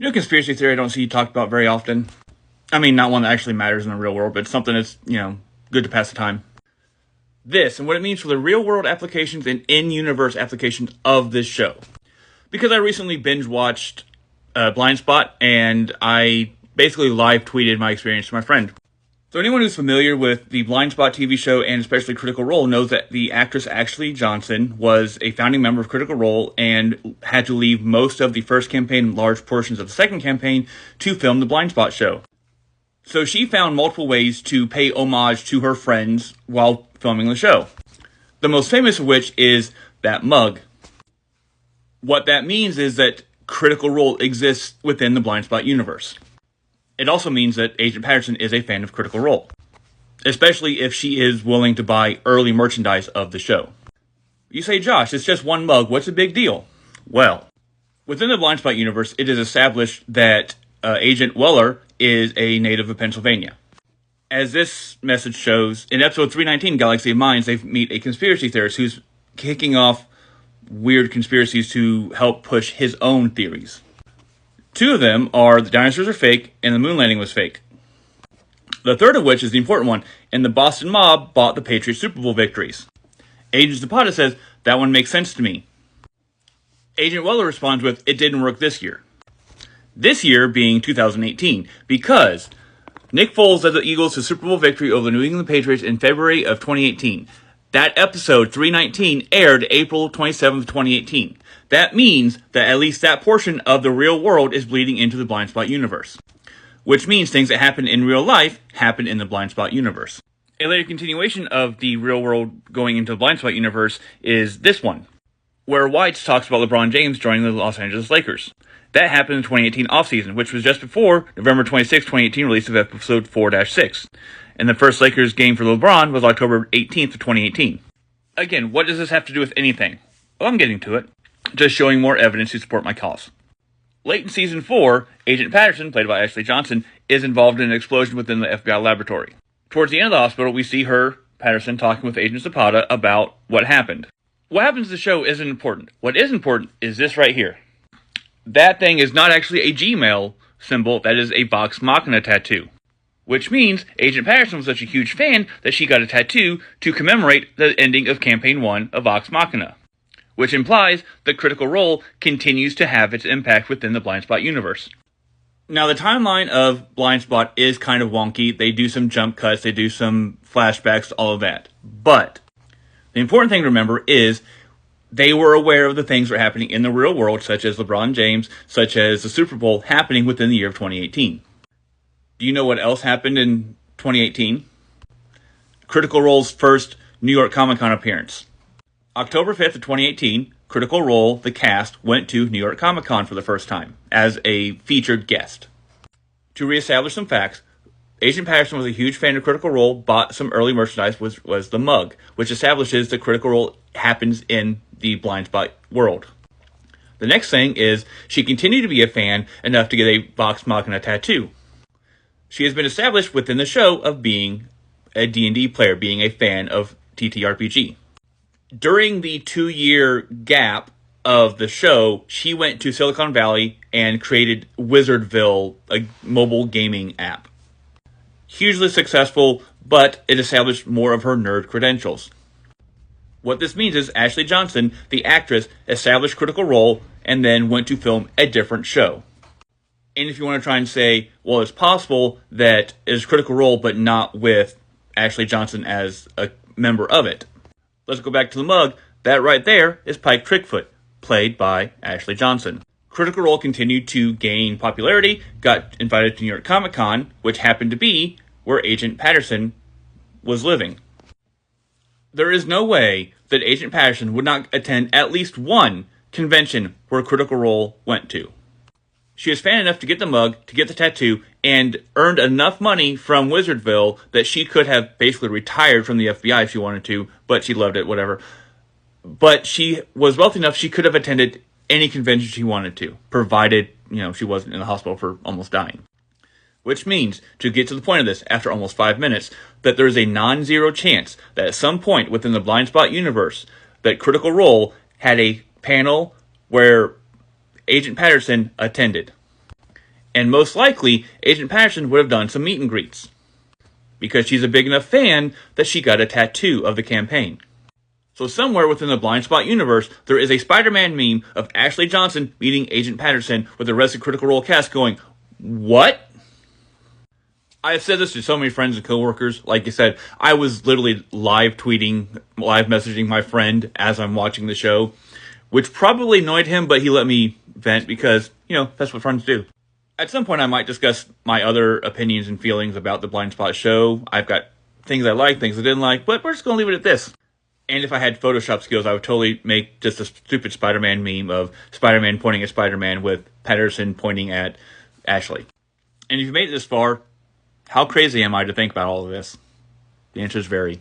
Conspiracy theory I don't see talked about very often. I mean, not one that actually matters in the real world, but something that's, good to pass the time. This, and what it means for the real world applications and in-universe applications of this show. Because I recently binge-watched Blindspot, and I basically live-tweeted my experience to my friend. So anyone who's familiar with the Blindspot TV show, and especially Critical Role, knows that the actress Ashley Johnson was a founding member of Critical Role and had to leave most of the first campaign and large portions of the second campaign to film the Blindspot show. So she found multiple ways to pay homage to her friends while filming the show. The most famous of which is that mug. What that means is that Critical Role exists within the Blindspot universe. It also means that Agent Patterson is a fan of Critical Role, especially if she is willing to buy early merchandise of the show. You say, Josh, it's just one mug, what's the big deal? Well, within the Blindspot universe, it is established that Agent Weller is a native of Pennsylvania. As this message shows, in episode 319, Galaxy of Minds, they meet a conspiracy theorist who's kicking off weird conspiracies to help push his own theories. Two of them are the dinosaurs are fake and the moon landing was fake. The third of which is the important one, and the Boston mob bought the Patriots Super Bowl victories. Agent Zapata says, that one makes sense to me. Agent Weller responds with, it didn't work this year. This year being 2018, because Nick Foles led the Eagles to Super Bowl victory over the New England Patriots in February of 2018. That episode, 319, aired April 27th, 2018. That means that at least that portion of the real world is bleeding into the Blindspot universe. Which means things that happen in real life happen in the Blindspot universe. A later continuation of the real world going into the Blindspot universe is this one, where White talks about LeBron James joining the Los Angeles Lakers. That happened in the 2018 offseason, which was just before November 26, 2018 release of episode 4-6. And the first Lakers game for LeBron was October 18th of 2018. Again, what does this have to do with anything? Well, I'm getting to it. Just showing more evidence to support my cause. Late in Season 4, Agent Patterson, played by Ashley Johnson, is involved in an explosion within the FBI laboratory. Towards the end of the hospital, we see her, Patterson, talking with Agent Zapata about what happened. What happens in the show isn't important. What is important is this right here. That thing is not actually a Gmail symbol, that is a Vox Machina tattoo. Which means Agent Patterson was such a huge fan that she got a tattoo to commemorate the ending of Campaign 1 of Vox Machina. Which implies that Critical Role continues to have its impact within the Blindspot universe. Now, the timeline of Blindspot is kind of wonky. They do some jump cuts, they do some flashbacks, all of that. But the important thing to remember is they were aware of the things that were happening in the real world, such as LeBron James, such as the Super Bowl, happening within the year of 2018. Do you know what else happened in 2018? Critical Role's first New York Comic Con appearance. October 5th of 2018, Critical Role, the cast, went to New York Comic Con for the first time as a featured guest. To reestablish some facts, Agent Patterson was a huge fan of Critical Role, bought some early merchandise, was the mug, which establishes that Critical Role happens in the Blindspot world. The next thing is she continued to be a fan enough to get a Vox Machina tattoo. She has been established within the show of being a D&D player, being a fan of TTRPG. During the 2-year gap of the show, she went to Silicon Valley and created Wizardville, a mobile gaming app. Hugely successful, but it established more of her nerd credentials. What this means is Ashley Johnson, the actress, established Critical Role and then went to film a different show. And if you want to try and say, well, it's possible that it's Critical Role, but not with Ashley Johnson as a member of it. Let's go back to the mug. That right there is Pike Trickfoot, played by Ashley Johnson. Critical Role continued to gain popularity, got invited to New York Comic Con, which happened to be where Agent Patterson was living. There is no way that Agent Patterson would not attend at least one convention where Critical Role went to. She was fan enough to get the mug, to get the tattoo, and earned enough money from Wizardville that she could have basically retired from the FBI if she wanted to, but she loved it, whatever. But she was wealthy enough she could have attended any convention she wanted to, provided, she wasn't in the hospital for almost dying. Which means, to get to the point of this, after almost 5 minutes, that there is a non-zero chance that at some point within the Blindspot universe, that Critical Role had a panel where Agent Patterson attended. And most likely, Agent Patterson would have done some meet and greets. Because she's a big enough fan that she got a tattoo of the campaign. So somewhere within the Blindspot universe, there is a Spider-Man meme of Ashley Johnson meeting Agent Patterson with the rest of Critical Role cast going, "What?" I have said this to so many friends and coworkers. Like I said, I was literally live tweeting, live messaging my friend as I'm watching the show, which probably annoyed him, but he let me vent because, that's what friends do. At some point, I might discuss my other opinions and feelings about the Blindspot show. I've got things I like, things I didn't like, but we're just going to leave it at this. And if I had Photoshop skills, I would totally make just a stupid Spider-Man meme of Spider-Man pointing at Spider-Man with Patterson pointing at Ashley. And if you made it this far, how crazy am I to think about all of this? The answer is very.